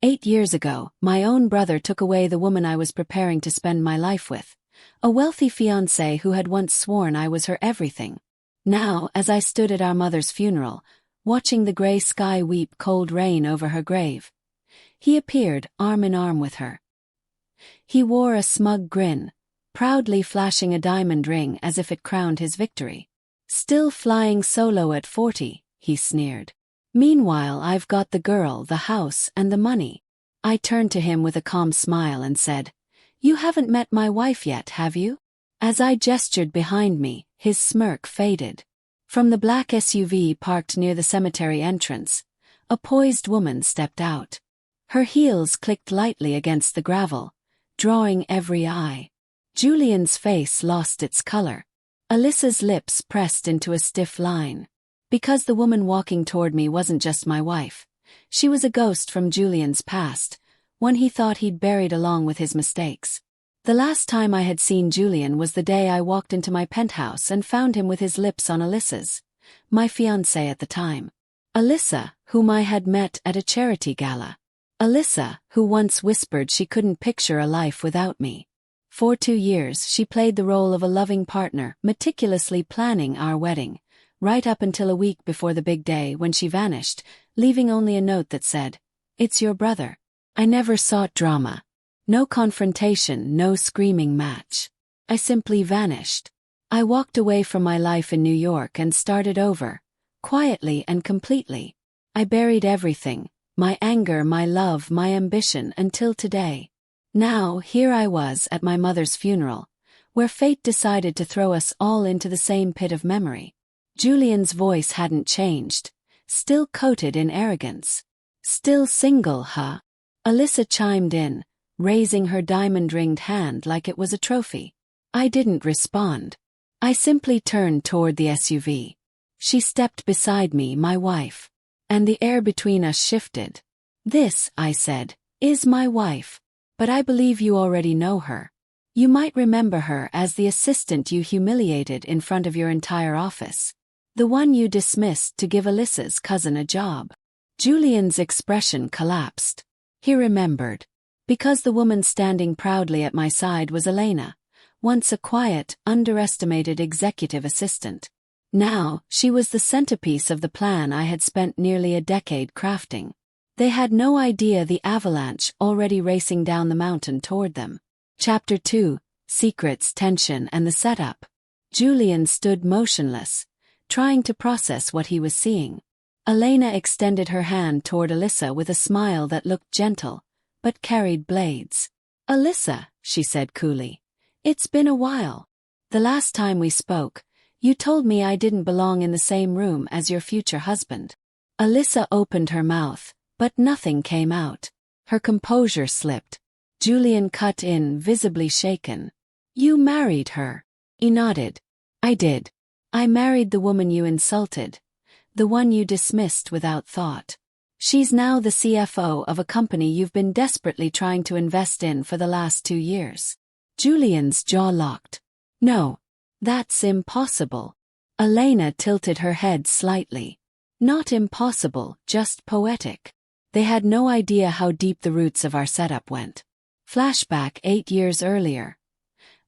8 years ago, my own brother took away the woman I was preparing to spend my life with. A wealthy fiancée who had once sworn I was her everything. Now, as I stood at our mother's funeral, watching the gray sky weep cold rain over her grave, he appeared, arm in arm with her. He wore a smug grin, proudly flashing a diamond ring as if it crowned his victory. "Still flying solo at 40, he sneered. "Meanwhile, I've got the girl, the house, and the money." I turned to him with a calm smile and said, "You haven't met my wife yet, have you?" As I gestured behind me, his smirk faded. From the black SUV parked near the cemetery entrance, a poised woman stepped out. Her heels clicked lightly against the gravel, drawing every eye. Julian's face lost its color. Alyssa's lips pressed into a stiff line. Because the woman walking toward me wasn't just my wife. She was a ghost from Julian's past, one he thought he'd buried along with his mistakes. The last time I had seen Julian was the day I walked into my penthouse and found him with his lips on Alyssa's, my fiancée at the time. Alyssa, whom I had met at a charity gala. Alyssa, who once whispered she couldn't picture a life without me. For 2 years she played the role of a loving partner, meticulously planning our wedding, right up until a week before the big day when she vanished, leaving only a note that said, "It's your brother." I never sought drama. No confrontation, no screaming match. I simply vanished. I walked away from my life in New York and started over, quietly and completely. I buried everything, my anger, my love, my ambition, until today. Now, here I was at my mother's funeral, where fate decided to throw us all into the same pit of memory. Julian's voice hadn't changed, still coated in arrogance. "Still single, huh?" Alyssa chimed in, raising her diamond-ringed hand like it was a trophy. I didn't respond. I simply turned toward the SUV. She stepped beside me, my wife. And the air between us shifted. "This," I said, "is my wife. But I believe you already know her. You might remember her as the assistant you humiliated in front of your entire office. The one you dismissed to give Alyssa's cousin a job." Julian's expression collapsed. He remembered. Because the woman standing proudly at my side was Elena, once a quiet, underestimated executive assistant. Now, she was the centerpiece of the plan I had spent nearly a decade crafting. They had no idea the avalanche already racing down the mountain toward them. Chapter 2, Secrets, Tension, and the Setup. Julian stood motionless, trying to process what he was seeing. Elena extended her hand toward Alyssa with a smile that looked gentle, but carried blades. "Alyssa," she said coolly, "it's been a while. The last time we spoke, you told me I didn't belong in the same room as your future husband." Alyssa opened her mouth, but nothing came out. Her composure slipped. Julian cut in, visibly shaken. "You married her." He nodded. "I did. I married the woman you insulted. The one you dismissed without thought. She's now the CFO of a company you've been desperately trying to invest in for the last 2 years." Julian's jaw locked. "No. That's impossible." Elena tilted her head slightly. "Not impossible, just poetic." They had no idea how deep the roots of our setup went. Flashback 8 years earlier.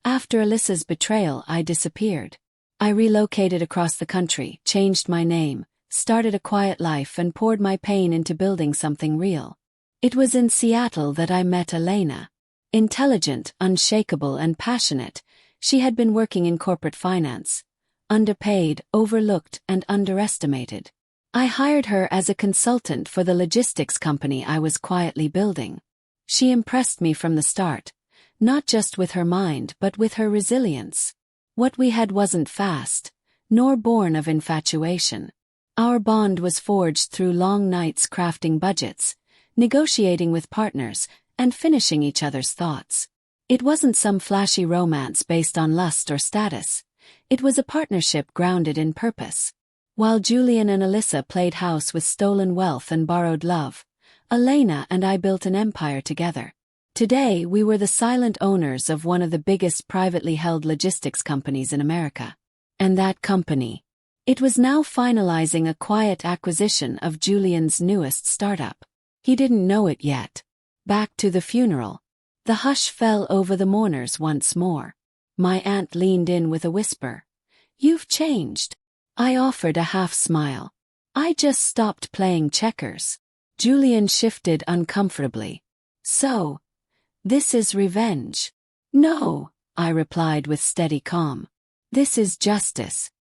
After Alyssa's betrayal, I disappeared. I relocated across the country, changed my name, started a quiet life, and poured my pain into building something real. It was in Seattle that I met Elena. Intelligent, unshakable, and passionate, she had been working in corporate finance. Underpaid, overlooked, and underestimated. I hired her as a consultant for the logistics company I was quietly building. She impressed me from the start, not just with her mind but with her resilience. What we had wasn't fast, nor born of infatuation. Our bond was forged through long nights crafting budgets, negotiating with partners, and finishing each other's thoughts. It wasn't some flashy romance based on lust or status. It was a partnership grounded in purpose. While Julian and Alyssa played house with stolen wealth and borrowed love, Elena and I built an empire together. Today we were the silent owners of one of the biggest privately held logistics companies in America. And that company, it was now finalizing a quiet acquisition of Julian's newest startup. He didn't know it yet. Back to the funeral. The hush fell over the mourners once more. My aunt leaned in with a whisper. "You've changed." I offered a half smile. "I just stopped playing checkers." Julian shifted uncomfortably. "So, this is revenge?" "No," I replied with steady calm. "This is justice.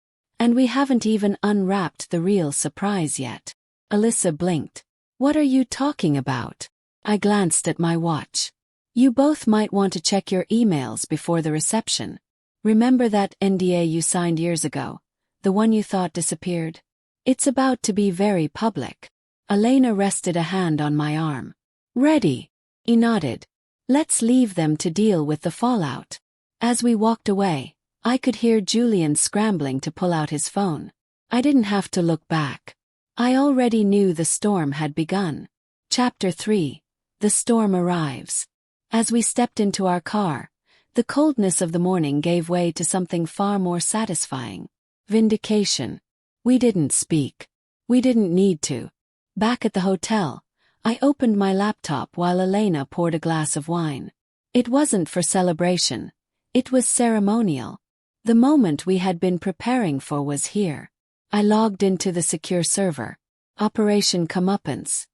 And we haven't even unwrapped the real surprise yet." Alyssa blinked. "What are you talking about?" I glanced at my watch. "You both might want to check your emails before the reception. Remember that NDA you signed years ago? The one you thought disappeared? It's about to be very public." Elena rested a hand on my arm. "Ready?" He nodded. "Let's leave them to deal with the fallout." As we walked away, I could hear Julian scrambling to pull out his phone. I didn't have to look back. I already knew the storm had begun. Chapter 3. The storm arrives. As we stepped into our car, the coldness of the morning gave way to something far more satisfying. Vindication. We didn't speak. We didn't need to. Back at the hotel, I opened my laptop while Elena poured a glass of wine. It wasn't for celebration. It was ceremonial. The moment we had been preparing for was here. I logged into the secure server. Operation Comeuppance.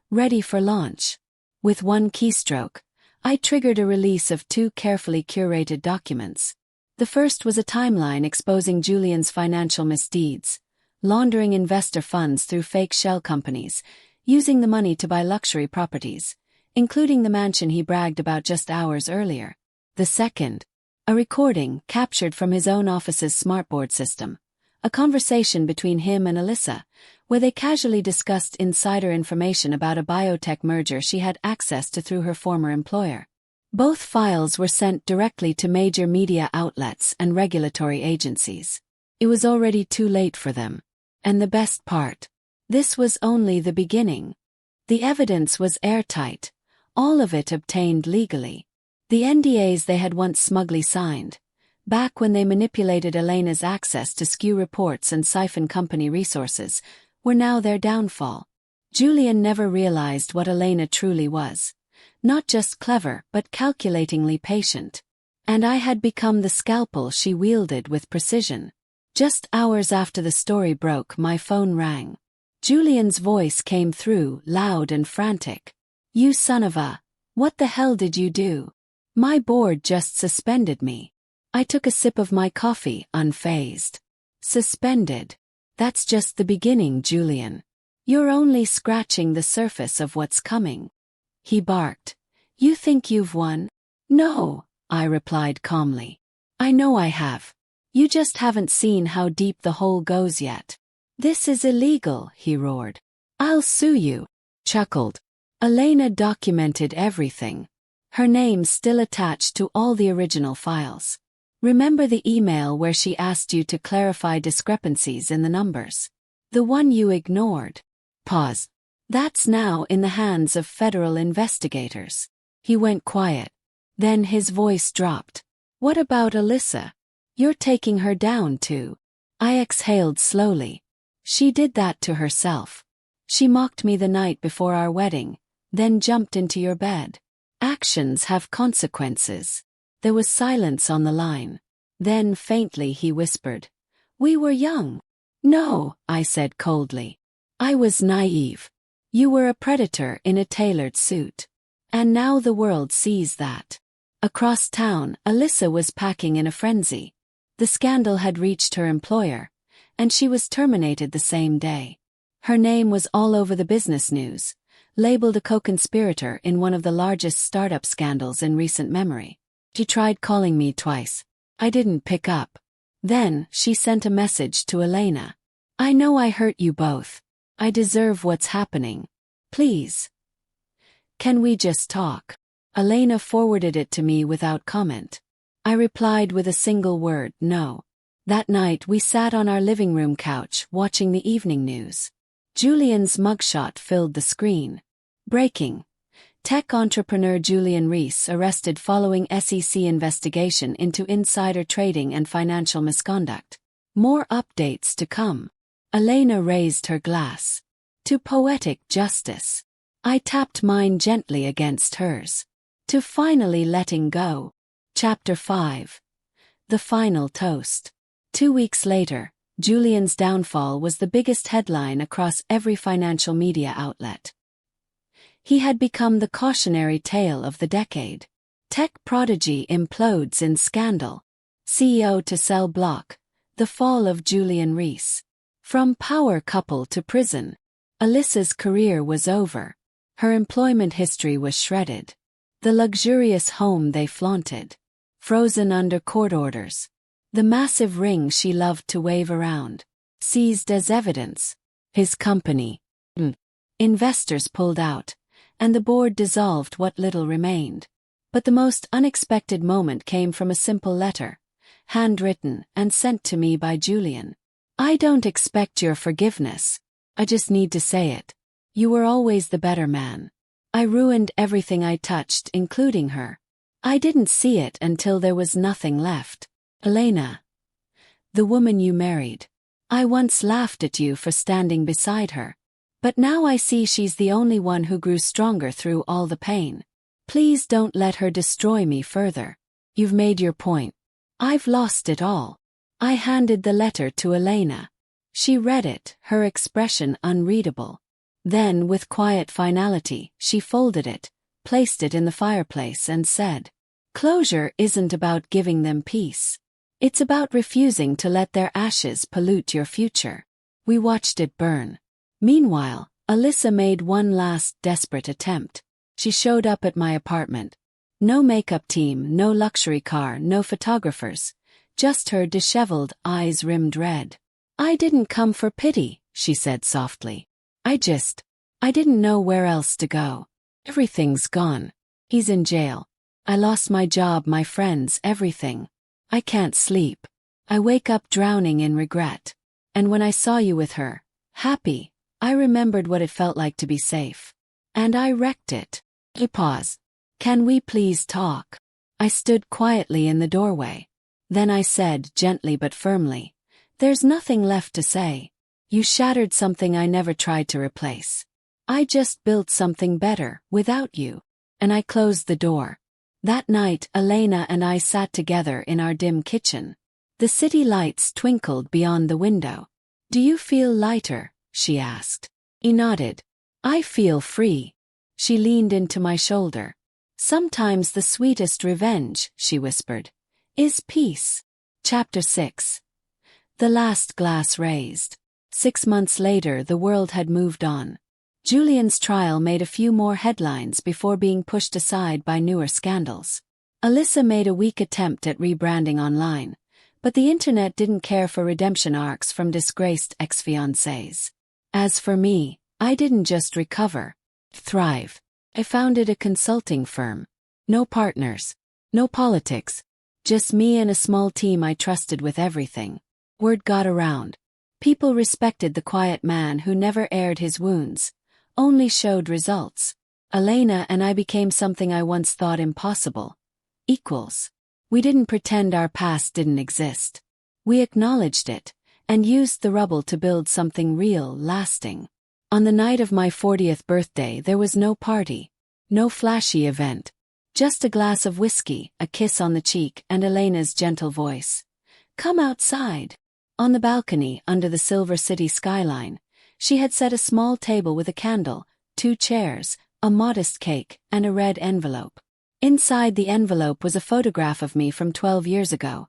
Ready for launch. With one keystroke, I triggered a release of 2 carefully curated documents. The first was a timeline exposing Julian's financial misdeeds, laundering investor funds through fake shell companies, using the money to buy luxury properties, including the mansion he bragged about just hours earlier. The second, a recording captured from his own office's smartboard system, a conversation between him and Alyssa, where they casually discussed insider information about a biotech merger she had access to through her former employer. Both files were sent directly to major media outlets and regulatory agencies. It was already too late for them. And the best part, this was only the beginning. The evidence was airtight, all of it obtained legally. The NDAs they had once smugly signed, back when they manipulated Elena's access to skew reports and siphon company resources, were now their downfall. Julian never realized what Elena truly was. Not just clever but calculatingly patient. And I had become the scalpel she wielded with precision. Just hours after the story broke, my phone rang. Julian's voice came through, loud and frantic. "You son of a... What the hell did you do? My board just suspended me." I took a sip of my coffee, unfazed. "Suspended? That's just the beginning, Julian. You're only scratching the surface of what's coming." He barked. "You think you've won?" "No," I replied calmly. "I know I have. You just haven't seen how deep the hole goes yet." "This is illegal," he roared. "I'll sue you." Chuckled. Elena documented everything. Her name still attached to all the original files. Remember the email where she asked you to clarify discrepancies in the numbers? The one you ignored. Pause. That's now in the hands of federal investigators. He went quiet. Then his voice dropped. "What about Alyssa? You're taking her down too." I exhaled slowly. "She did that to herself. She mocked me the night before our wedding, then jumped into your bed. Actions have consequences." There was silence on the line. Then faintly he whispered, "We were young." "No," I said coldly. "I was naive. You were a predator in a tailored suit. And now the world sees that." Across town, Alyssa was packing in a frenzy. The scandal had reached her employer, and she was terminated the same day. Her name was all over the business news, labeled a co-conspirator in one of the largest startup scandals in recent memory. She tried calling me twice. I didn't pick up. Then, she sent a message to Elena. "I know I hurt you both. I deserve what's happening. Please. Can we just talk?" Elena forwarded it to me without comment. I replied with a single word, "No." That night we sat on our living room couch watching the evening news. Julian's mugshot filled the screen. Breaking. Tech entrepreneur Julian Reese arrested following SEC investigation into insider trading and financial misconduct. More updates to come. Elena raised her glass. To poetic justice. I tapped mine gently against hers. To finally letting go. Chapter 5. The Final Toast. 2 weeks later, Julian's downfall was the biggest headline across every financial media outlet. He had become the cautionary tale of the decade. Tech prodigy implodes in scandal. CEO to sell block. The fall of Julian Reese. From power couple to prison. Alyssa's career was over. Her employment history was shredded. The luxurious home they flaunted. Frozen under court orders. The massive ring she loved to wave around. Seized as evidence. His company. Investors pulled out, and the board dissolved what little remained. But the most unexpected moment came from a simple letter, handwritten and sent to me by Julian. I don't expect your forgiveness. I just need to say it. You were always the better man. I ruined everything I touched, including her. I didn't see it until there was nothing left. Elena. The woman you married. I once laughed at you for standing beside her. But now I see she's the only one who grew stronger through all the pain. Please don't let her destroy me further. You've made your point. I've lost it all. I handed the letter to Elena. She read it, her expression unreadable. Then, with quiet finality, she folded it, placed it in the fireplace and said, "Closure isn't about giving them peace. It's about refusing to let their ashes pollute your future." We watched it burn. Meanwhile, Alyssa made one last desperate attempt. She showed up at my apartment. No makeup team, no luxury car, no photographers. Just her disheveled eyes rimmed red. "I didn't come for pity," she said softly. I didn't know where else to go. Everything's gone. He's in jail. I lost my job, my friends, everything. I can't sleep. I wake up drowning in regret. And when I saw you with her, happy, I remembered what it felt like to be safe. And I wrecked it." He paused. "Can we please talk?" I stood quietly in the doorway. Then I said, gently but firmly, "There's nothing left to say. You shattered something I never tried to replace. I just built something better, without you." And I closed the door. That night, Elena and I sat together in our dim kitchen. The city lights twinkled beyond the window. "Do you feel lighter?" she asked. He nodded. "I feel free." She leaned into my shoulder. "Sometimes the sweetest revenge," she whispered, "is peace." Chapter 6. The last glass raised. 6 months later, the world had moved on. Julian's trial made a few more headlines before being pushed aside by newer scandals. Alyssa made a weak attempt at rebranding online, but the internet didn't care for redemption arcs from disgraced ex-fiancés. As for me, I didn't just recover, thrive. I founded a consulting firm. No partners, no politics, just me and a small team I trusted with everything. Word got around. People respected the quiet man who never aired his wounds, only showed results. Elena and I became something I once thought impossible. Equals. We didn't pretend our past didn't exist. We acknowledged it, and used the rubble to build something real, lasting. On the night of my 40th birthday there was no party, no flashy event. Just a glass of whiskey, a kiss on the cheek, and Elena's gentle voice. "Come outside." On the balcony, under the Silver City skyline, she had set a small table with a candle, 2 chairs, a modest cake, and a red envelope. Inside the envelope was a photograph of me from 12 years ago,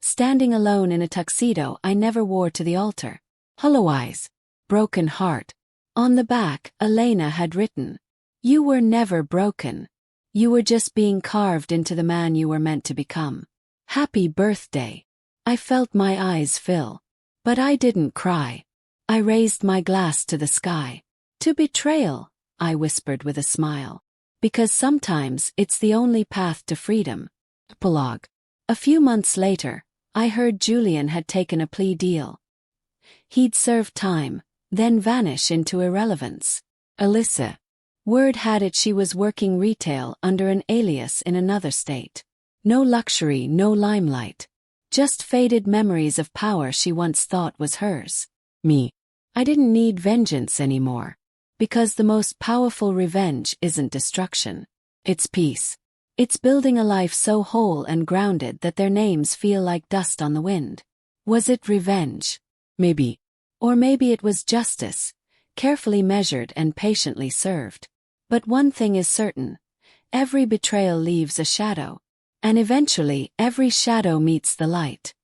standing alone in a tuxedo I never wore to the altar. Hollow eyes. Broken heart. On the back, Elena had written, "You were never broken. You were just being carved into the man you were meant to become. Happy birthday." I felt my eyes fill. But I didn't cry. I raised my glass to the sky. "To betrayal," I whispered with a smile. "Because sometimes it's the only path to freedom." Epilogue. A few months later, I heard Julian had taken a plea deal. He'd serve time, then vanish into irrelevance. Alyssa. Word had it she was working retail under an alias in another state. No luxury, no limelight. Just faded memories of power she once thought was hers. Me. I didn't need vengeance anymore. Because the most powerful revenge isn't destruction. It's peace. It's building a life so whole and grounded that their names feel like dust on the wind. Was it revenge? Maybe. Or maybe it was justice, carefully measured and patiently served. But one thing is certain. Every betrayal leaves a shadow. And eventually, every shadow meets the light.